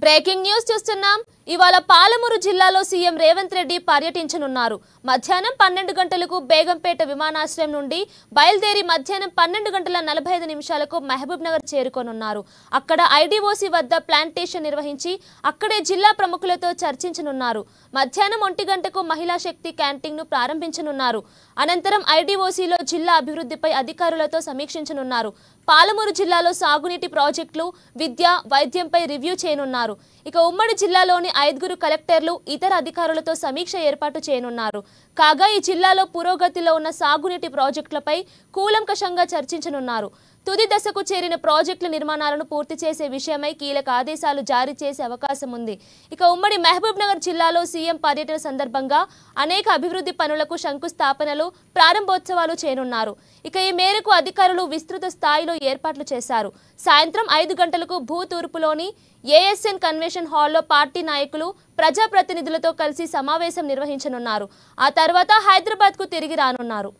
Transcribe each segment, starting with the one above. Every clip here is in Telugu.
బ్రేకింగ్ న్యూస్ చూస్తున్నాం. ఇవాళ పాలమూరు జిల్లాలో సీఎం రేవంత్ రెడ్డి పర్యటించనున్నారు. మధ్యాహ్నం 12 గంటలకు బేగంపేట విమానాశ్రయం నుండి బయలుదేరి మధ్యాహ్నం 12:45 మహబూబ్ నగర్ చేరుకోనున్నారు. అక్కడ ఐడీఓసీ వద్ద ప్లాంటేషన్ నిర్వహించి అక్కడే జిల్లా ప్రముఖులతో చర్చించనున్నారు. మధ్యాహ్నం 1 గంటకు మహిళా శక్తి క్యాంటీన్ ను ప్రారంభించనున్నారు. అనంతరం ఐడీఓసీలో జిల్లా అభివృద్ధిపై అధికారులతో సమీక్షించనున్నారు. పాలమూరు జిల్లాలో సాగునీటి ప్రాజెక్టులు, విద్య, వైద్యంపై రివ్యూ చేయనున్నారు. ఇక ఉమ్మడి జిల్లాలోని 5 కలెక్టర్లు ఇతర అధికారులతో సమీక్ష ఏర్పాటు చేయనున్నారు. కాగా ఈ జిల్లాలో పురోగతిలో ఉన్న సాగునీటి ప్రాజెక్టులపై కూలంకషంగా చర్చించనున్నారు. తుది దశకు చేరిన ప్రాజెక్టుల నిర్మాణాలను పూర్తి చేసే విషయమై కీలక ఆదేశాలు జారీ చేసే అవకాశం ఉంది. ఇక ఉమ్మడి మహబూబ్ నగర్ జిల్లాలో సీఎం పర్యటన సందర్భంగా అనేక అభివృద్ధి పనులకు శంకుస్థాపనలు, ప్రారంభోత్సవాలు చేయనున్నారు. ఇక ఈ మేరకు అధికారులు విస్తృత స్థాయిలో ఏర్పాట్లు చేశారు. సాయంత్రం 5 గంటలకు భూతూర్పులోని ఏఎస్ఎన్ కన్వెన్షన్ హాల్లో పార్టీ నాయకులు, ప్రజాప్రతినిధులతో కలిసి సమావేశం నిర్వహించనున్నారు. ఆ తర్వాత హైదరాబాద్కు తిరిగి రానున్నారు.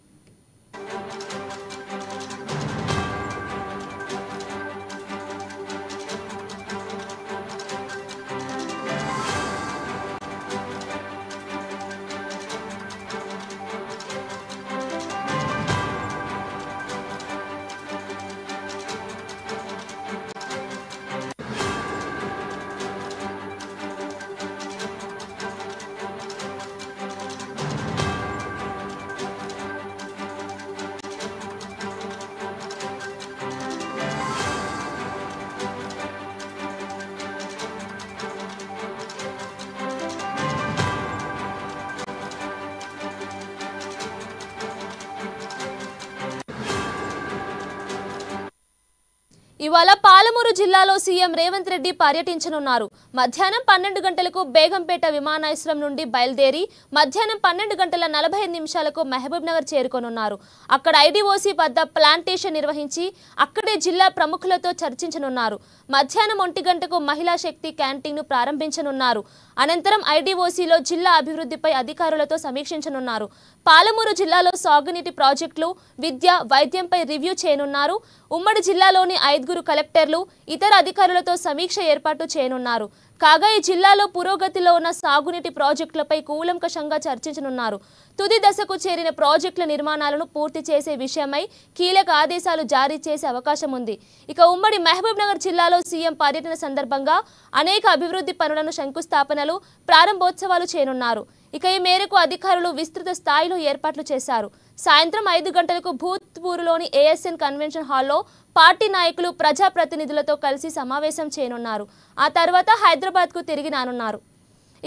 ఇవాళ పాలమూరు జిల్లాలో సీఎం రేవంత్ రెడ్డి పర్యటించనున్నారు. మధ్యాహ్నం 12 గంటలకు బేగంపేట విమానాశ్రయం నుండి బయలుదేరి మధ్యాహ్నం 12:45 మహబూబ్ నగర్ చేరుకోనున్నారు. అక్కడ ఐడీఓసీ వద్ద ప్లాంటేషన్ నిర్వహించి అక్కడే జిల్లా ప్రముఖులతో చర్చించనున్నారు. మధ్యాహ్నం 1 గంటకు మహిళా శక్తి క్యాంటీన్ ను ప్రారంభించనున్నారు. అనంతరం ఐడీఓసీలో జిల్లా అభివృద్ధిపై అధికారులతో సమీక్షించనున్నారు. పాలమూరు జిల్లాలో సాగునీటి ప్రాజెక్టులు, విద్య, వైద్యంపై రివ్యూ చేయనున్నారు. ఉమ్మడి జిల్లాలోని 5 కలెక్టర్లు ఇతర అధికారులతో సమీక్ష ఏర్పాటు చేయనున్నారు. కాగా ఈ జిల్లాలో పురోగతిలో ఉన్న సాగునీటి ప్రాజెక్టులపై కూలంకషంగా చర్చించనున్నారు. తుది దశకు చేరిన ప్రాజెక్టుల నిర్మాణాలను పూర్తి చేసే విషయమై కీలక ఆదేశాలు జారీ చేసే అవకాశం ఉంది. ఇక ఉమ్మడి మహబూబ్ నగర్ జిల్లాలో సీఎం పర్యటన సందర్భంగా అనేక అభివృద్ధి పనులను శంకుస్థాపనలు, ప్రారంభోత్సవాలు చేయనున్నారు. ఇక ఈ మేరకు అధికారులు విస్తృత స్థాయిలో ఏర్పాట్లు చేశారు. సాయంత్రం 5 గంటలకు భూత్పూర్లోని ఏఎస్ఎన్ కన్వెన్షన్ హాల్లో పార్టీ నాయకులు, ప్రజాప్రతినిధులతో కలిసి సమావేశం చేయనున్నారు. ఆ తర్వాత హైదరాబాద్కు తిరిగి రానున్నారు.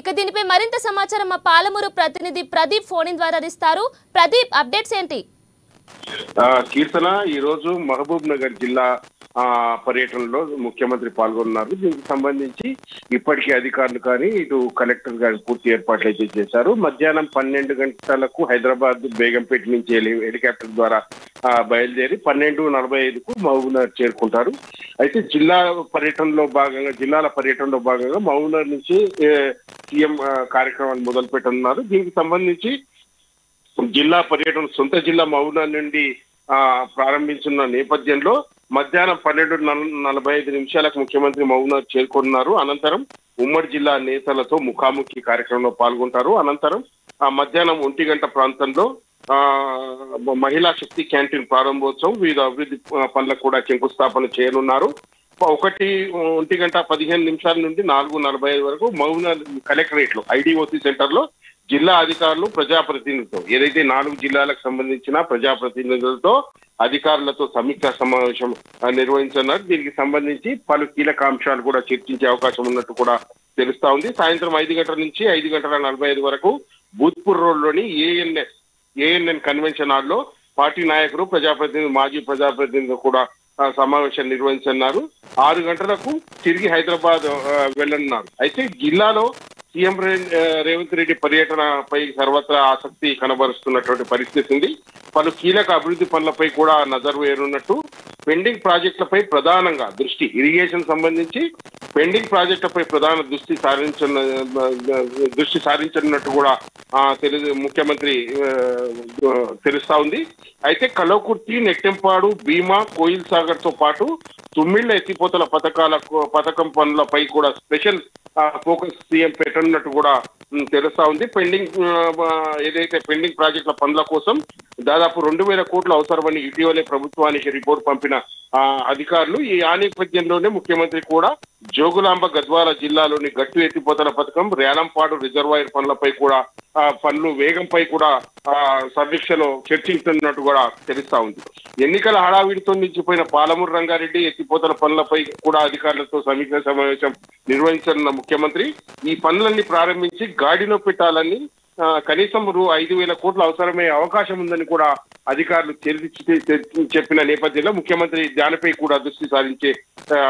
ఇక దీనిపై మరింత సమాచారం మా పాలమూరు ప్రతినిధి ప్రదీప్ ఫోన్ ఇన్ ద్వారా ఇస్తారు. ప్రదీప్, అప్డేట్స్ ఏంటి? కీర్తన, ఈ రోజు మహబూబ్ నగర్ జిల్లా పర్యటనలో ముఖ్యమంత్రి పాల్గొన్నారు. దీనికి సంబంధించి ఇప్పటికీ అధికారులు కానీ ఇటు కలెక్టర్ గారు పూర్తి ఏర్పాట్లు అయితే చేశారు. మధ్యాహ్నం 12 గంటలకు హైదరాబాద్ బేగంపేట నుంచి హెలికాప్టర్ ద్వారా బయలుదేరి 12:45 మహబూబ్ నగర్ చేరుకుంటారు. అయితే జిల్లాల పర్యటనలో భాగంగా మహబూబ్ నగర్ నుంచి సీఎం కార్యక్రమాన్ని మొదలు పెట్టనున్నారు. దీనికి సంబంధించి జిల్లా పర్యటన సొంత జిల్లా మహబూబ్ నగర్ నుండి ప్రారంభించిన నేపథ్యంలో మధ్యాహ్నం 12:45 ముఖ్యమంత్రి మహబూబ్ నగర్ చేరుకున్నారు. అనంతరం ఉమ్మడి జిల్లా నేతలతో ముఖాముఖి కార్యక్రమంలో పాల్గొంటారు. అనంతరం మధ్యాహ్నం 1 గంట ప్రాంతంలో మహిళా శక్తి క్యాంటీన్ ప్రారంభోత్సవం, వివిధ అభివృద్ధి పనులకు కూడా శంకుస్థాపన చేయనున్నారు. 1:15 నుండి 4:45 వరకు మహబూబ్ నగర్ కలెక్టరేట్ లో ఐడీఓసీ సెంటర్ లో జిల్లా అధికారులు, ప్రజాప్రతినిధులతో ఏదైతే 4 జిల్లాలకు సంబంధించిన ప్రజాప్రతినిధులతో అధికారులతో సమీక్షా సమావేశం నిర్వహించనున్నారు. దీనికి సంబంధించి పలు కీలక అంశాలు కూడా చర్చించే అవకాశం ఉన్నట్టు కూడా తెలుస్తా ఉంది. సాయంత్రం 5 గంటల నుంచి 5:45 వరకు భూత్పూర్ రోడ్లోని ఏఎన్ఎన్ కన్వెన్షన్ హాల్లో పార్టీ నాయకులు, ప్రజాప్రతినిధులు, మాజీ ప్రజాప్రతినిధులు కూడా సమావేశం నిర్వహించనున్నారు. 6 గంటలకు తిరిగి హైదరాబాద్ వెళ్ళనున్నారు. అయితే జిల్లాలో సీఎం రేవంత్ రెడ్డి పర్యటనపై సర్వత్రా ఆసక్తి కనబరుస్తున్నటువంటి పరిస్థితి ఉంది. పలు కీలక అభివృద్ధి పనులపై కూడా నజరు వేయనున్నట్టు పెండింగ్ ప్రాజెక్టులపై ప్రధానంగా దృష్టి, ఇరిగేషన్ సంబంధించి పెండింగ్ ప్రాజెక్టులపై ప్రధాన దృష్టి సారించనున్నట్టు కూడా ముఖ్యమంత్రి తెలుస్తా ఉంది. అయితే కల్వకుర్తి, నెట్టెంపాడు, భీమా, కోయిల్ సాగర్ తో పాటు తుమ్మిళ్ల ఎత్తిపోతల పథకం పనులపై కూడా స్పెషల్ ఫోకస్ సీఎం పెట్టనున్నట్టు కూడా తెలుస్తా ఉంది. ఏదైతే పెండింగ్ ప్రాజెక్టుల పనుల కోసం దాదాపు 2,000 కోట్లు అవసరమని ఇటీవలే ప్రభుత్వానికి రిపోర్ట్ పంపిన అధికారులు, ఆ నేపథ్యంలోనే ముఖ్యమంత్రి కూడా జోగులాంబ గద్వాల జిల్లాలోని గట్టు ఎత్తిపోతల పథకం, రేలంపాడు రిజర్వాయర్ పనులపై కూడా పనులు వేగంపై కూడా సమీక్షలో చర్చించుతున్నట్టు కూడా తెలుస్తా ఉంది. ఎన్నికల హడావిడితో నిలిచిపోయిన పాలమూరు రంగారెడ్డి ఎత్తిపోతల పనులపై కూడా అధికారులతో సమీక్ష సమావేశం నిర్వహించనున్న ముఖ్యమంత్రి ఈ పనులన్నీ ప్రారంభించి గాడిలో పెట్టాలని కనీసం 5,000 కోట్లు అవసరమయ్యే అవకాశం ఉందని కూడా అధికారులు చెప్పిన నేపథ్యంలో ముఖ్యమంత్రి దానిపై కూడా దృష్టి సారించే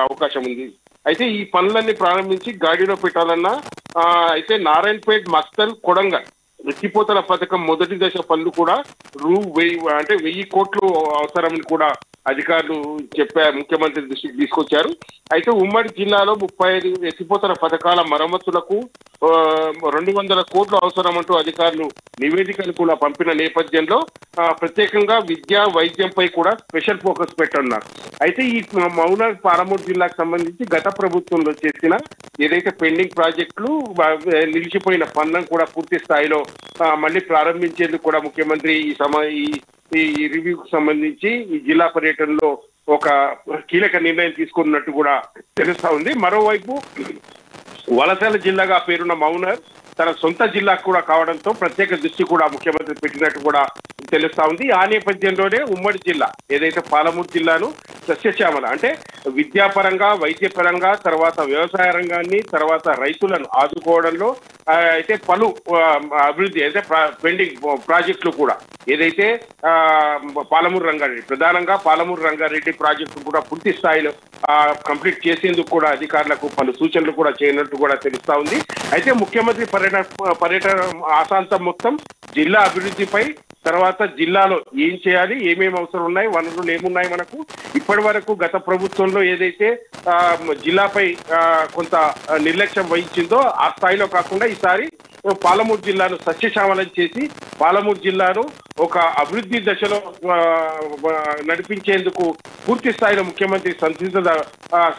అవకాశం ఉంది. అయితే ఈ పనులన్నీ ప్రారంభించి గాడిలో పెట్టాలన్నా అయితే నారాయణపేట్, మక్తల్, కొడంగల్ ఎత్తిపోతల పథకం మొదటి దశ పనులు కూడా 1,000 కోట్లు అవసరమని కూడా అధికారులు చెప్పారు, ముఖ్యమంత్రి దృష్టికి తీసుకొచ్చారు. అయితే ఉమ్మడి జిల్లాలో 35 ఎత్తిపోతల పథకాల మరమ్మతులకు 200 కోట్లు అవసరమంటూ అధికారులు నివేదికలు కూడా పంపిన నేపథ్యంలో ప్రత్యేకంగా విద్య, వైద్యంపై కూడా స్పెషల్ ఫోకస్ పెట్టనున్నారు. అయితే ఈ పాలమూరు జిల్లాకు సంబంధించి గత ప్రభుత్వంలో చేసిన ఏదైతే పెండింగ్ ప్రాజెక్టులు నిలిచిపోయిన పనులను కూడా పూర్తి స్థాయిలో మళ్ళీ ప్రారంభించేందుకు కూడా ముఖ్యమంత్రి ఈ రివ్యూకు సంబంధించి ఈ జిల్లా పర్యటనలో ఒక కీలక నిర్ణయం తీసుకున్నట్టు కూడా తెలుస్తా ఉంది. మరోవైపు వలసల జిల్లాగా పేరున్న మౌనర్ తన సొంత జిల్లాకు కూడా కావడంతో ప్రత్యేక దృష్టి కూడా ముఖ్యమంత్రి పెట్టినట్టు కూడా తెలుస్తా ఉంది. ఆ నేపథ్యంలోనే ఉమ్మడి జిల్లా ఏదైతే పాలమూరు జిల్లాను సస్యశ్యామల అంటే విద్యాపరంగా, వైద్యపరంగా, తర్వాత వ్యవసాయ రంగాన్ని, తర్వాత రైతులను ఆదుకోవడంలో అయితే పలు అభివృద్ధి అయితే పెండింగ్ ప్రాజెక్టులు కూడా ఏదైతే పాలమూరు రంగారెడ్డి, ప్రధానంగా పాలమూరు రంగారెడ్డి ప్రాజెక్టు కూడా పూర్తి స్థాయిలో కంప్లీట్ చేసేందుకు కూడా అధికారులకు పలు సూచనలు కూడా చేయనట్టు కూడా తెలుస్తా ఉంది. అయితే ముఖ్యమంత్రి పర్యటన ఆశాంతం మొత్తం జిల్లా అభివృద్ధిపై, తర్వాత జిల్లాలో ఏం చేయాలి, ఏమేమి అవసరం ఉన్నాయి, వనరులు ఏమున్నాయి, మనకు ఇప్పటి వరకు గత ప్రభుత్వంలో ఏదైతే జిల్లాపై కొంత నిర్లక్ష్యం వహించిందో ఆ స్థాయిలో కాకుండా ఈసారి పాలమూరు జిల్లాను సస్యశ్యామలం చేసి పాలమూరు జిల్లాను ఒక అభివృద్ధి దశలో నడిపించేందుకు పూర్తి స్థాయిలో ముఖ్యమంత్రి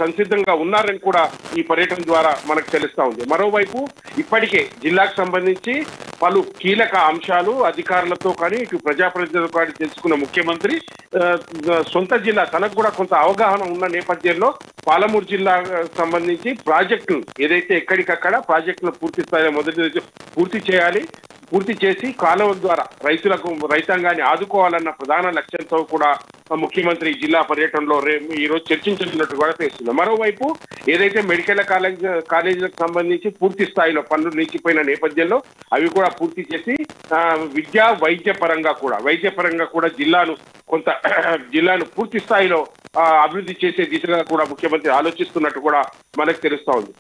సంసిద్ధంగా ఉన్నారని కూడా ఈ పర్యటన ద్వారా మనకు తెలుస్తా ఉంది. మరోవైపు ఇప్పటికే జిల్లాకు సంబంధించి పలు కీలక అంశాలు అధికారులతో కానీ ఇటు ప్రజాప్రతినిధులతో కానీ తెలుసుకున్న ముఖ్యమంత్రి సొంత జిల్లా తనకు కూడా కొంత అవగాహన ఉన్న నేపథ్యంలో పాలమూరు జిల్లా సంబంధించి ప్రాజెక్టులు ఏదైతే ఎక్కడికక్కడ ప్రాజెక్టులు పూర్తి స్థాయిలో మొదటి పూర్తి చేసి కాలువ ద్వారా రైతాంగాన్ని ఆదుకోవాలన్న ప్రధాన లక్ష్యంతో కూడా ముఖ్యమంత్రి జిల్లా పర్యటనలో ఈరోజు చర్చించుతున్నట్టు కూడా తెలుస్తుంది. మరోవైపు ఏదైతే మెడికల్ కాలేజీలకు సంబంధించి పూర్తి స్థాయిలో పనులు నిలిచిపోయిన నేపథ్యంలో అవి కూడా పూర్తి చేసి విద్యా వైద్య పరంగా కూడా జిల్లాను పూర్తి స్థాయిలో అభివృద్ధి చేసే దిశగా కూడా ముఖ్యమంత్రి ఆలోచిస్తున్నట్టు కూడా మనకు తెలుస్తా ఉంది.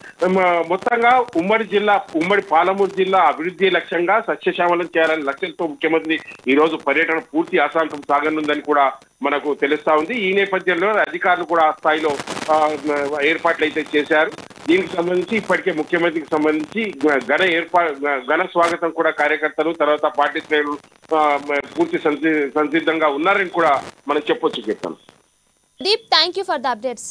మొత్తంగా ఉమ్మడి పాలమూరు జిల్లా అభివృద్ధి లక్ష్యంగా సస్యశ్యామలం చేయాలనే లక్ష్యంతో ముఖ్యమంత్రి ఈ రోజు పర్యటన పూర్తి ఆశాంతం సాగనుందని కూడా మనకు తెలుస్తా ఉంది. ఈ నేపథ్యంలో అధికారులు కూడా ఆ స్థాయిలో ఏర్పాట్లు అయితే చేశారు. దీనికి సంబంధించి ఇప్పటికే ముఖ్యమంత్రికి సంబంధించి ఘన స్వాగతం కూడా కార్యకర్తలు, తర్వాత పార్టీ శ్రేణులు పూర్తి సంసిద్ధంగా ఉన్నారని కూడా మనం చెప్పొచ్చు. Deep, thank you for the updates.